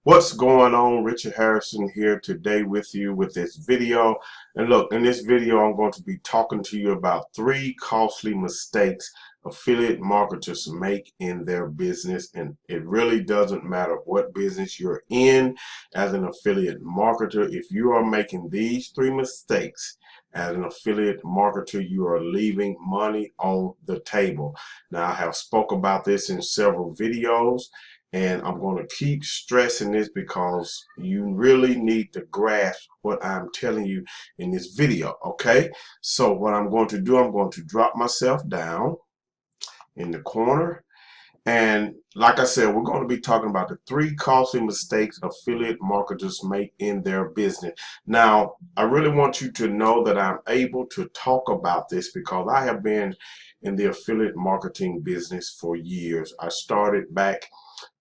What's going on? Richard Harrison here today with you with this video. And look, in this video, I'm going to be talking to you about 3 costly mistakes affiliate marketers make in their business. And it really doesn't matter what business you're in as an affiliate marketer. If you are making these 3 mistakes as an affiliate marketer, you are leaving money on the table. Now, I have spoke about this in several videos, and I'm going to keep stressing this because you really need to grasp what I'm telling you in this video, okay? So what I'm going to do, I'm going to drop myself down in the corner. And like I said, we're going to be talking about the 3 costly mistakes affiliate marketers make in their business. Now, I really want you to know that I'm able to talk about this because I have been in the affiliate marketing business for years. I started back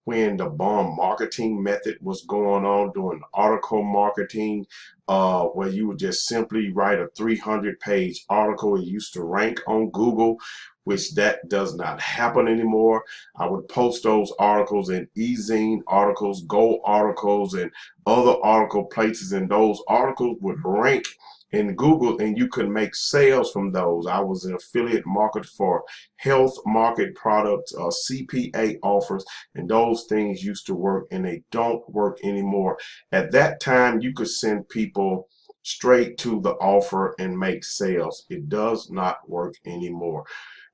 when the bomb marketing method was going on, doing article marketing, where you would just simply write a 300-page article. It used to rank on Google, which that does not happen anymore. I would post those articles in eZine articles, Go articles, and other article places, and those articles would rank in Google, and you could make sales from those. I was an affiliate marketer for health market products, CPA offers, and those things used to work, and they don't work anymore. At that time, you could send people straight to the offer and make sales. It does not work anymore.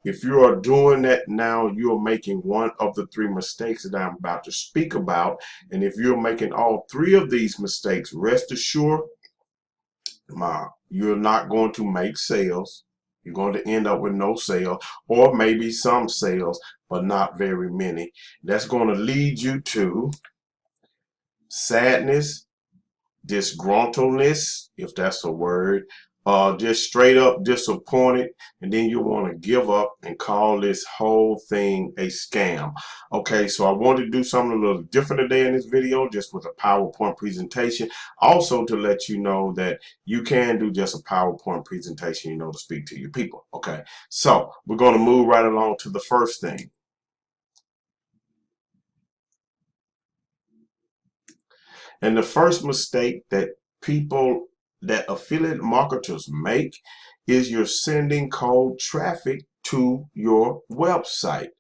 If you are doing that now, you are making one of the 3 mistakes that I'm about to speak about. And if you're making all 3 of these mistakes, rest assured, you're not going to make sales. You're going to end up with no sale, or maybe some sales, but not very many. That's going to lead you to sadness, disgruntledness, if that's a word, just straight up disappointed, and then you want to give up and call this whole thing a scam. Okay, so I wanted to do something a little different today in this video, just with a PowerPoint presentation. Also to let you know that you can do just a PowerPoint presentation, to speak to your people. Okay, so we're going to move right along to the first thing. And the first mistake that affiliate marketers make is you're sending cold traffic to your website.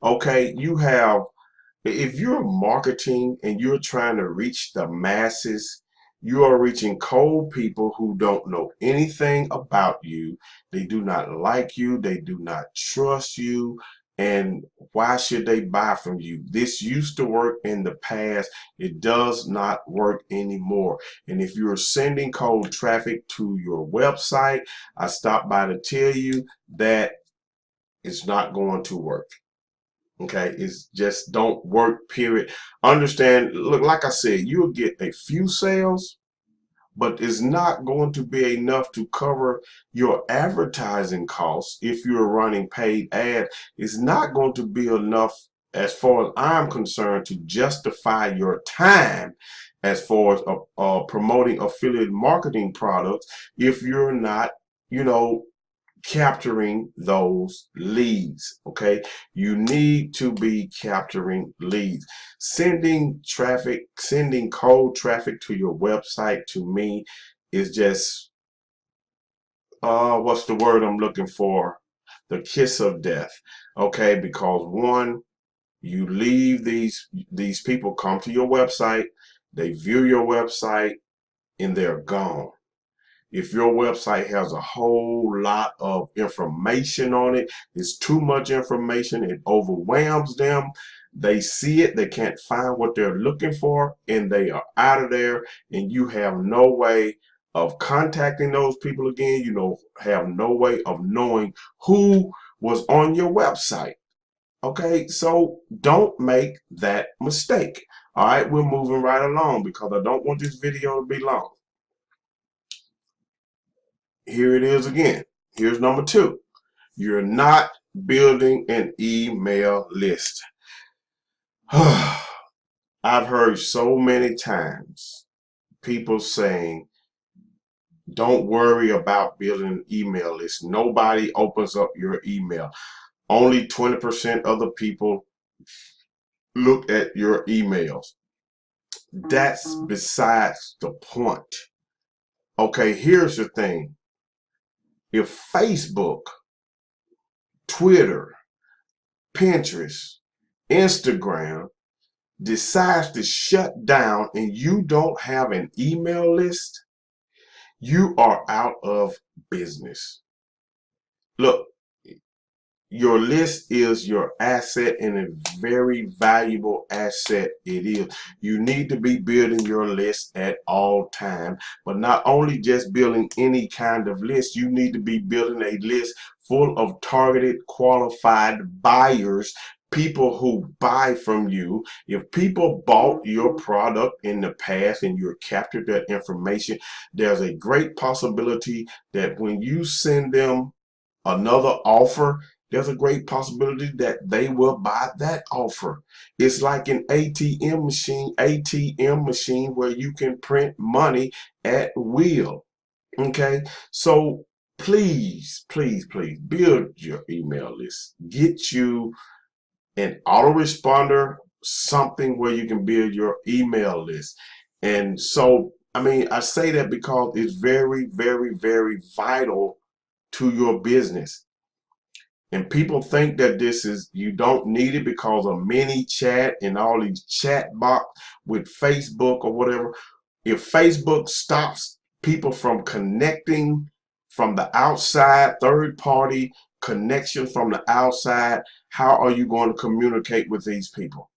Okay, if you're marketing and you're trying to reach the masses, you are reaching cold people who don't know anything about you. They do not like you. They do not trust you. And why should they buy from you? This used to work in the past. It does not work anymore. And if you're sending cold traffic to your website, I stopped by to tell you that it's not going to work. Okay, it's just don't work, period. Understand, look, like I said, you'll get a few sales, but it's not going to be enough to cover your advertising costs. If you're running paid ad, it's not going to be enough, as far as I'm concerned, to justify your time as far as promoting affiliate marketing products if you're not, you know, capturing those leads. Okay, you need to be capturing leads. Sending cold traffic to your website, to me, is just what's the word I'm looking for, the kiss of death. Okay, because one, you leave these people come to your website, they view your website, and they're gone. If your website has a whole lot of information on it, it's too much information, it overwhelms them. They see it, they can't find what they're looking for, and they are out of there, and you have no way of contacting those people again. You have no way of knowing who was on your website. Okay, so don't make that mistake. All right, we're moving right along because I don't want this video to be long. Here it is again. Here's number 2. You're not building an email list. I've heard so many times people saying, don't worry about building an email list. Nobody opens up your email. Only 20% of the people look at your emails. That's besides the point. Okay, here's the thing. If Facebook, Twitter, Pinterest, Instagram decides to shut down and you don't have an email list, you are out of business. Look, your list is your asset and a very valuable asset it is. You need to be building your list at all time, but not only just building any kind of list, you need to be building a list full of targeted qualified buyers, people who buy from you. If people bought your product in the past and you captured that information, there's a great possibility that when you send them another offer, there's a great possibility that they will buy that offer. It's like an ATM machine where you can print money at will. Okay, so please, please, please build your email list. Get you an autoresponder, something where you can build your email list. And so, I mean, I say that because it's very, very, very vital to your business. And people think that this is, you don't need it because of ManyChat and all these chat bots with Facebook or whatever. If Facebook stops people from connecting from the outside, third party connection from the outside, how are you going to communicate with these people?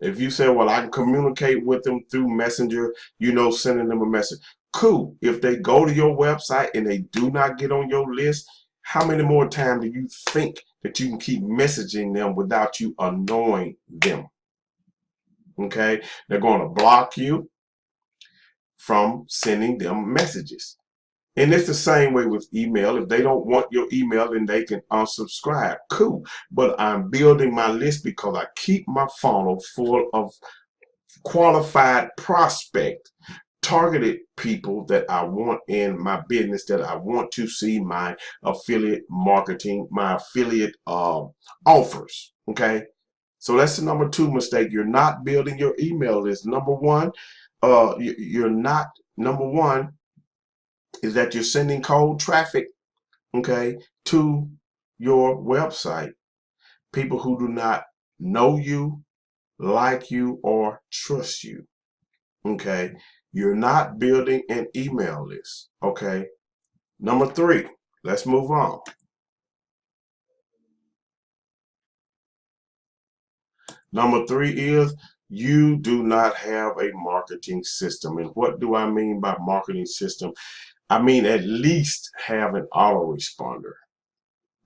If you say, well, I can communicate with them through Messenger, you know, sending them a message. Cool. If they go to your website and they do not get on your list, how many more times do you think that you can keep messaging them without you annoying them? Okay? They're going to block you from sending them messages. And it's the same way with email. If they don't want your email, then they can unsubscribe. Cool. But I'm building my list because I keep my funnel full of qualified prospect, targeted people that I want in my business, that I want to see my affiliate marketing, my affiliate offers. Okay. So that's the number two mistake. You're not building your email list. Number one, number one is that you're sending cold traffic, okay, to your website. People who do not know you, like you, or trust you. Okay. You're not building an email list. Okay. Number three, let's move on. Number three is you do not have a marketing system. And what do I mean by marketing system? I mean, at least have an autoresponder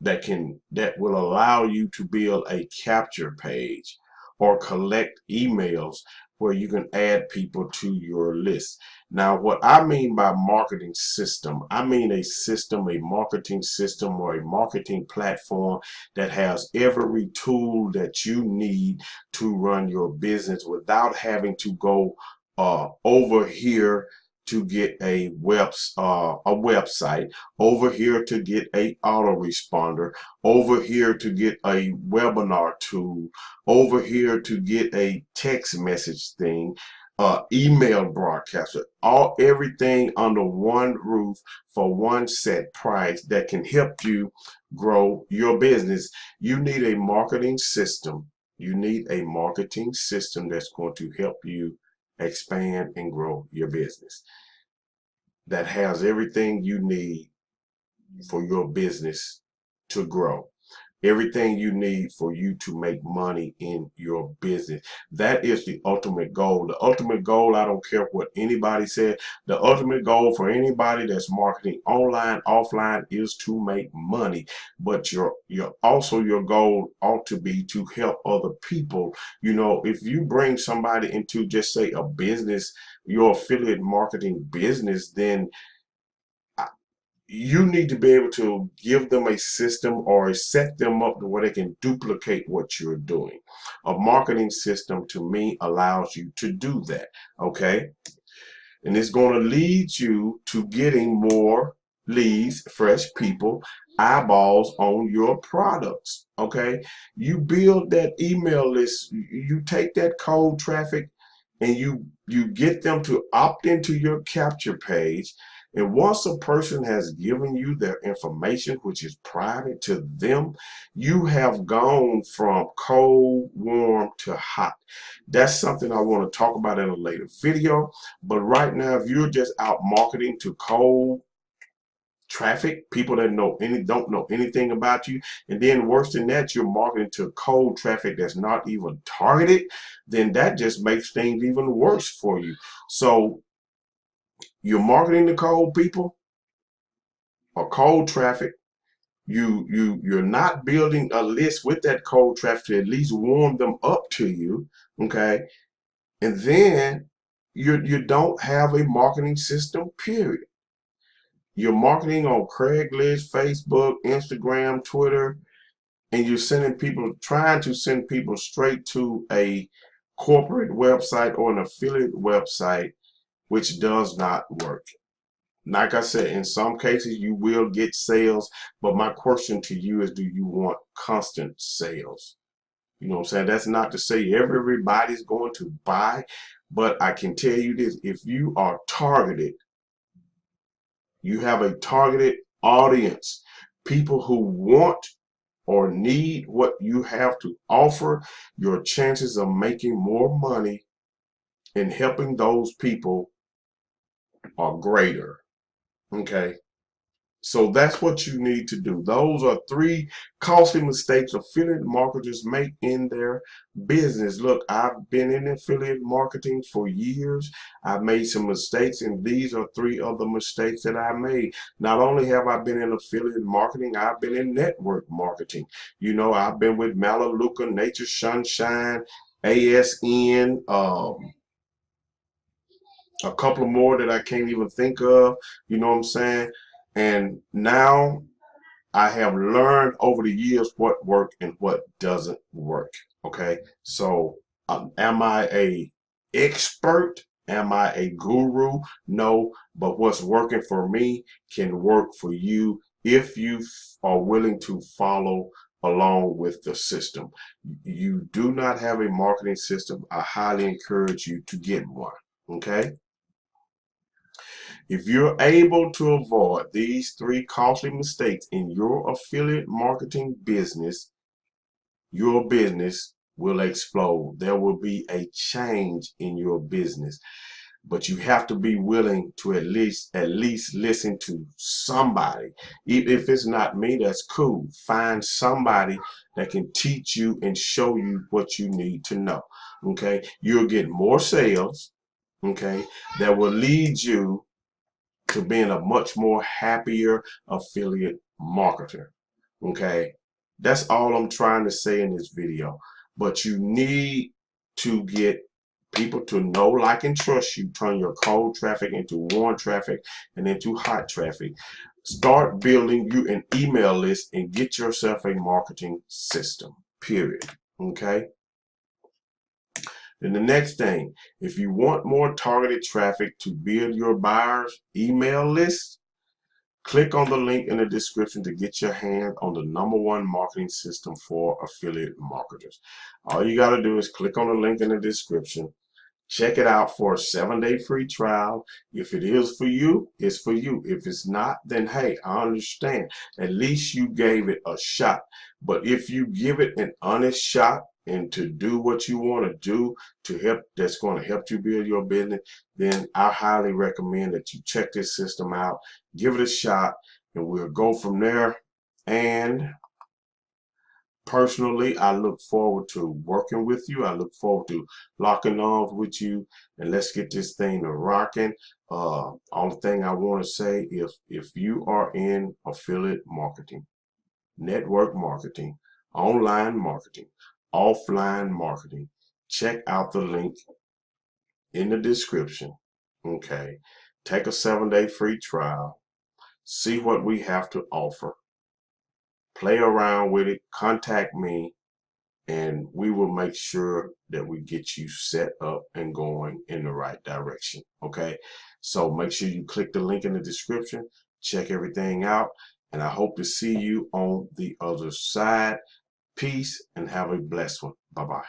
that will allow you to build a capture page or collect emails where you can add people to your list. Now, what I mean by marketing system, I mean a system, a marketing system or a marketing platform that has every tool that you need to run your business without having to go over here to get a website, over here to get a autoresponder, over here to get a webinar tool, over here to get a text message thing, email broadcaster, everything under one roof for one set price that can help you grow your business. You need a marketing system. You need a marketing system that's going to help you expand and grow your business, that has everything you need for your business to grow, everything you need for you to make money in your business. That is the ultimate goal. The ultimate goal, I don't care what anybody said, the ultimate goal for anybody that's marketing online, offline, is to make money. But your goal ought to be to help other people. You know, if you bring somebody into, just say, a business, your affiliate marketing business, then you need to be able to give them a system or set them up to where they can duplicate what you're doing. A marketing system, to me, allows you to do that. Okay. And it's going to lead you to getting more leads, fresh people, eyeballs on your products. Okay. You build that email list, you take that cold traffic, and you get them to opt into your capture page. And once a person has given you their information, which is private to them, you have gone from cold, warm to hot. That's something I want to talk about in a later video. But right now, if you're just out marketing to cold traffic, people that don't know anything about you, and then worse than that, you're marketing to cold traffic that's not even targeted, then that just makes things even worse for you. So you're marketing to cold people or cold traffic. You're not building a list with that cold traffic to at least warm them up to you, okay? And then you don't have a marketing system, period. You're marketing on Craigslist, Facebook, Instagram, Twitter, and you're sending people, trying to send people straight to a corporate website or an affiliate website, which does not work. Like I said, in some cases you will get sales, but my question to you is, do you want constant sales? You know what I'm saying? That's not to say everybody's going to buy, but I can tell you this: if you are targeted, you have a targeted audience, people who want or need what you have to offer, your chances of making more money and helping those people are greater. Okay. So that's what you need to do. Those are 3 costly mistakes affiliate marketers make in their business. Look, I've been in affiliate marketing for years. I've made some mistakes, and these are 3 of the mistakes that I made. Not only have I been in affiliate marketing, I've been in network marketing. You know, I've been with Melaleuca, Nature Sunshine, ASN, a couple more that I can't even think of. You know what I'm saying? And now I have learned over the years what works and what doesn't work. Okay, so am I a expert? Am I a guru? No, but what's working for me can work for you if you are willing to follow along with the system. You do not have a marketing system, I highly encourage you to get one. Okay. If you're able to avoid these 3 costly mistakes in your affiliate marketing business, your business will explode. There will be a change in your business. But you have to be willing to at least listen to somebody. If it's not me, that's cool. Find somebody that can teach you and show you what you need to know. Okay, you'll get more sales. Okay, that will lead you to being a much more happier affiliate marketer. Okay, that's all I'm trying to say in this video. But you need to get people to know, like, and trust you. Turn your cold traffic into warm traffic and into hot traffic. Start building you an email list and get yourself a marketing system, period. Okay. Then the next thing, if you want more targeted traffic to build your buyers' email list, click on the link in the description to get your hand on the #1 marketing system for affiliate marketers. All you got to do is click on the link in the description. Check it out for a 7-day free trial. If it is for you, it's for you. If it's not, then hey, I understand. At least you gave it a shot. But if you give it an honest shot and to do what you want to do to help, that's going to help you build your business, then I highly recommend that you check this system out, give it a shot, and we'll go from there. And personally, I look forward to working with you. I look forward to locking arms with you, and let's get this thing rocking. Only thing I want to say, if you are in affiliate marketing, network marketing, online marketing, offline marketing, check out the link in the description. Okay, take a 7-day free trial, see what we have to offer, play around with it, contact me, and we will make sure that we get you set up and going in the right direction. Okay, so make sure you click the link in the description, check everything out, and I hope to see you on the other side. Peace and have a blessed one. Bye-bye.